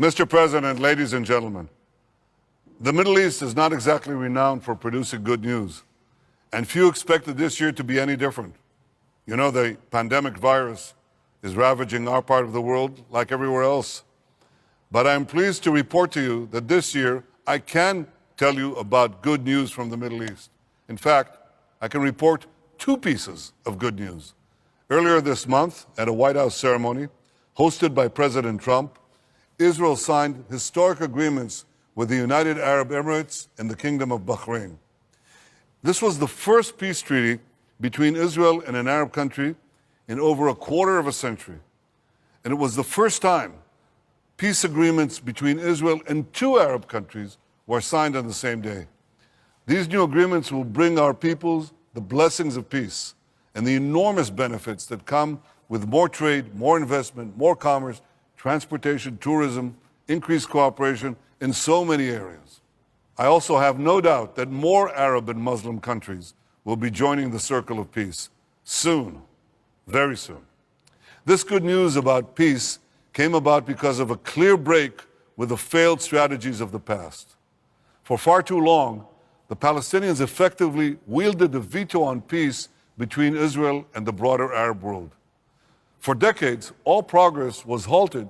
Mr. President, ladies and gentlemen, the Middle East is not exactly renowned for producing good news, and few expected this year to be any different. You know, the pandemic virus is ravaging our part of the world like everywhere else. But I am pleased to report to you that this year I can tell you about good news from the Middle East. In fact, I can report two pieces of good news. Earlier this month, at a White House ceremony hosted by President Trump, Israel signed historic agreements with the United Arab Emirates and the Kingdom of Bahrain. This was the first peace treaty between Israel and an Arab country in over a quarter of a century. And it was the first time peace agreements between Israel and two Arab countries were signed on the same day. These new agreements will bring our peoples the blessings of peace and the enormous benefits that come with more trade, more investment, more commerce, transportation, tourism, increased cooperation in so many areas. I also have no doubt that more Arab and Muslim countries will be joining the circle of peace soon, very soon. This good news about peace came about because of a clear break with the failed strategies of the past. For far too long, the Palestinians effectively wielded the veto on peace between Israel and the broader Arab world. For decades, all progress was halted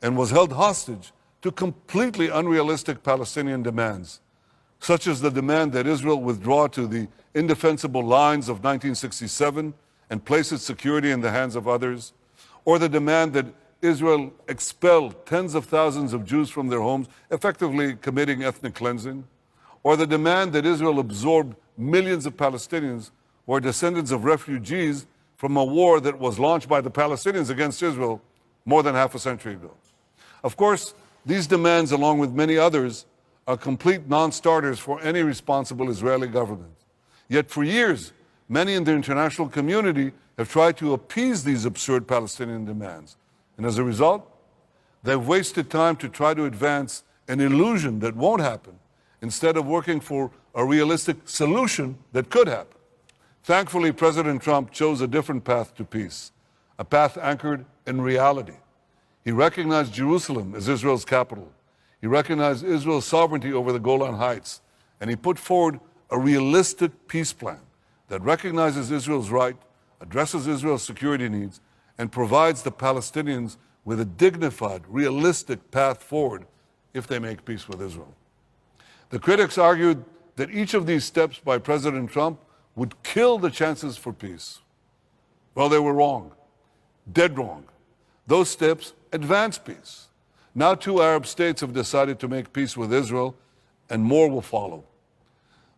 and was held hostage to completely unrealistic Palestinian demands, such as the demand that Israel withdraw to the indefensible lines of 1967 and place its security in the hands of others, or the demand that Israel expel tens of thousands of Jews from their homes, effectively committing ethnic cleansing, or the demand that Israel absorb millions of Palestinians who are descendants of refugees from a war that was launched by the Palestinians against Israel more than half a century ago. Of course, these demands, along with many others, are complete non-starters for any responsible Israeli government. Yet for years, many in the international community have tried to appease these absurd Palestinian demands. And as a result, they've wasted time to try to advance an illusion that won't happen, instead of working for a realistic solution that could happen. Thankfully, President Trump chose a different path to peace, a path anchored in reality. He recognized Jerusalem as Israel's capital. He recognized Israel's sovereignty over the Golan Heights, and he put forward a realistic peace plan that recognizes Israel's right, addresses Israel's security needs, and provides the Palestinians with a dignified, realistic path forward if they make peace with Israel. The critics argued that each of these steps by President Trump would kill the chances for peace. Well, they were wrong, dead wrong. Those steps advance peace. Now 2 Arab states have decided to make peace with Israel, and more will follow.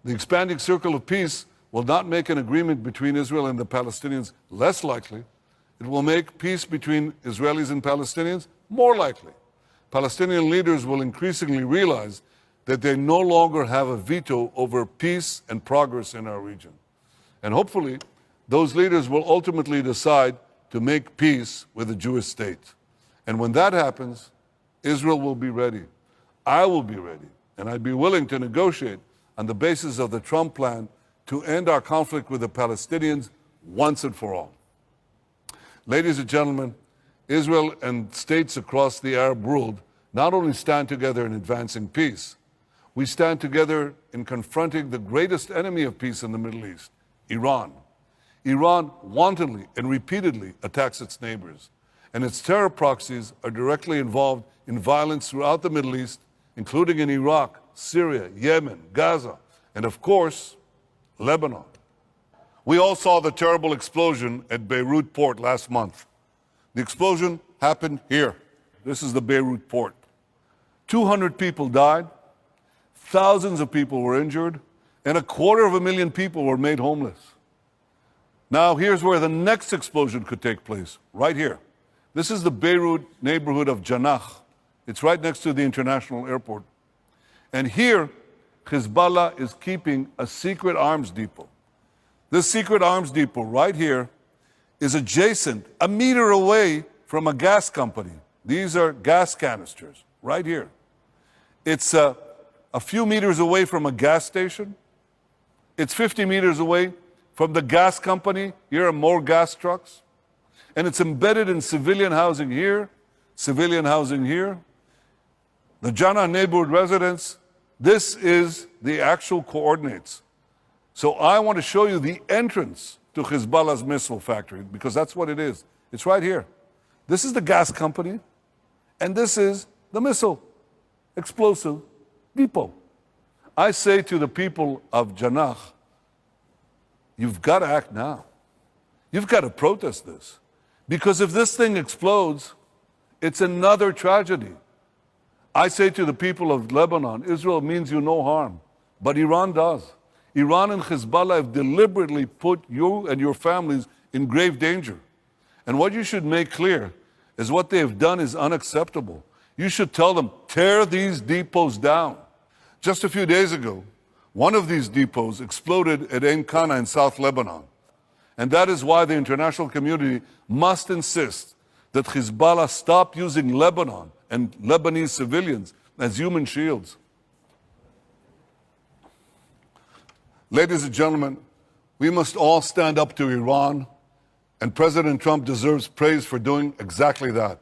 The expanding circle of peace will not make an agreement between Israel and the Palestinians less likely. It will make peace between Israelis and Palestinians more likely. Palestinian leaders will increasingly realize that they no longer have a veto over peace and progress in our region. And hopefully, those leaders will ultimately decide to make peace with a Jewish state. And when that happens, Israel will be ready. I will be ready. And I'd be willing to negotiate on the basis of the Trump plan to end our conflict with the Palestinians once and for all. Ladies and gentlemen, Israel and states across the Arab world not only stand together in advancing peace, we stand together in confronting the greatest enemy of peace in the Middle East, Iran. Iran wantonly and repeatedly attacks its neighbors, and its terror proxies are directly involved in violence throughout the Middle East, including in Iraq, Syria, Yemen, Gaza, and of course, Lebanon. We all saw the terrible explosion at Beirut port last month. The explosion happened here. This is the Beirut port. 200 people died, thousands of people were injured, and 250,000 people were made homeless. Now, here's where the next explosion could take place, right here. This is the Beirut neighborhood of Janah. It's right next to the international airport. And here, Hezbollah is keeping a secret arms depot. This secret arms depot right here is adjacent, a meter away from a gas company. These are gas canisters, right here. It's a few meters away from a gas station. It's 50 meters away from the gas company. Here are more gas trucks. And it's embedded in civilian housing here, civilian housing here. The Jannah neighborhood residents, this is the actual coordinates. So I want to show you the entrance to Hezbollah's missile factory, because that's what it is. It's right here. This is the gas company, and this is the missile explosive depot. I say to the people of Jannah, you've got to act now. You've got to protest this. Because if this thing explodes, it's another tragedy. I say to the people of Lebanon, Israel means you no harm, but Iran does. Iran and Hezbollah have deliberately put you and your families in grave danger. And what you should make clear is what they have done is unacceptable. You should tell them, tear these depots down. Just a few days ago, one of these depots exploded at Ein Kana in South Lebanon. And that is why the international community must insist that Hezbollah stop using Lebanon and Lebanese civilians as human shields. Ladies and gentlemen, we must all stand up to Iran, and President Trump deserves praise for doing exactly that.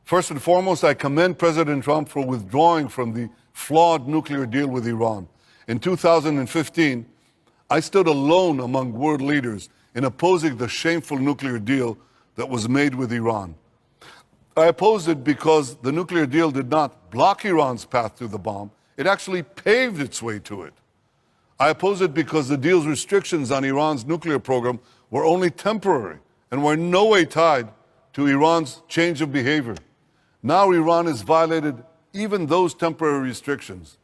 First and foremost, I commend President Trump for withdrawing from the flawed nuclear deal with Iran. In 2015, I stood alone among world leaders in opposing the shameful nuclear deal that was made with Iran. I opposed it because the nuclear deal did not block Iran's path to the bomb, it actually paved its way to it. I oppose it because the deal's restrictions on Iran's nuclear program were only temporary and were in no way tied to Iran's change of behavior. Now Iran has violated even those temporary restrictions.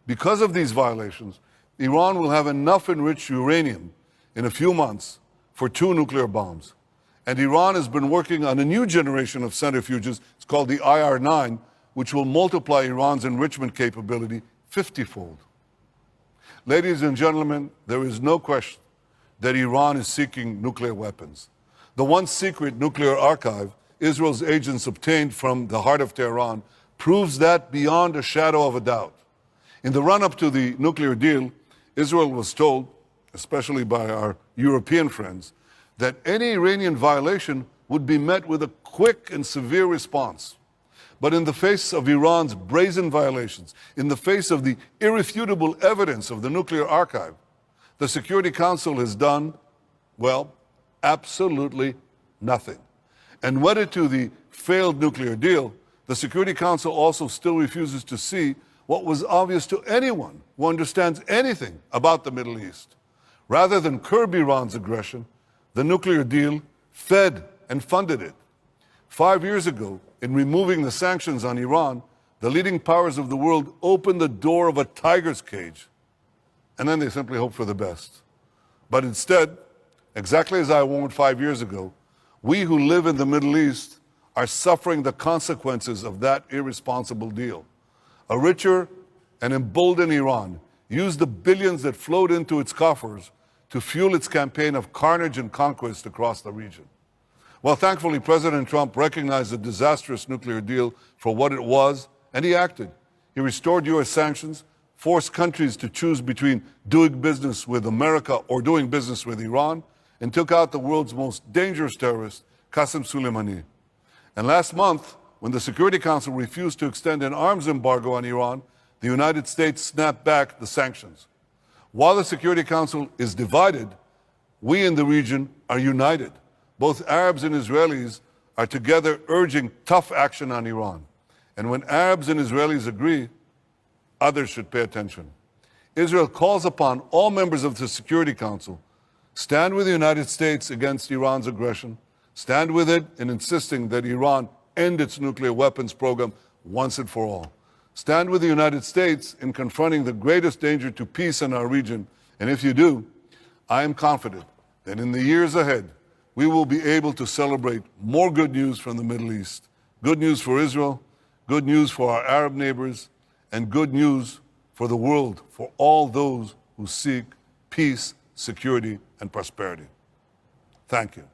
Because of these violations, Iran will have enough enriched uranium in a few months for 2 nuclear bombs. And Iran has been working on a new generation of centrifuges, it's called the IR-9, which will multiply Iran's enrichment capability 50-fold. Ladies and gentlemen, there is no question that Iran is seeking nuclear weapons. The once secret nuclear archive Israel's agents obtained from the heart of Tehran proves that beyond a shadow of a doubt. In the run-up to the nuclear deal, Israel was told, especially by our European friends, that any Iranian violation would be met with a quick and severe response. But in the face of Iran's brazen violations, in the face of the irrefutable evidence of the nuclear archive, the Security Council has done, well, absolutely nothing. And wedded to the failed nuclear deal, the Security Council also still refuses to see what was obvious to anyone who understands anything about the Middle East. Rather than curb Iran's aggression, the nuclear deal fed and funded it. 5 years ago, in removing the sanctions on Iran, the leading powers of the world opened the door of a tiger's cage, and then they simply hoped for the best. But instead, exactly as I warned 5 years ago, we who live in the Middle East are suffering the consequences of that irresponsible deal. A richer and emboldened Iran used the billions that flowed into its coffers to fuel its campaign of carnage and conquest across the region. Well, thankfully, President Trump recognized the disastrous nuclear deal for what it was, and he acted. He restored U.S. sanctions, forced countries to choose between doing business with America or doing business with Iran, and took out the world's most dangerous terrorist, Qasem Soleimani. And last month, when the Security Council refused to extend an arms embargo on Iran, the United States snapped back the sanctions. While the Security Council is divided, we in the region are united. Both Arabs and Israelis are together urging tough action on Iran. And when Arabs and Israelis agree, others should pay attention. Israel calls upon all members of the Security Council, stand with the United States against Iran's aggression, stand with it in insisting that Iran end its nuclear weapons program once and for all. Stand with the United States in confronting the greatest danger to peace in our region. And if you do, I am confident that in the years ahead, we will be able to celebrate more good news from the Middle East. Good news for Israel, good news for our Arab neighbors, and good news for the world, for all those who seek peace, security, and prosperity. Thank you.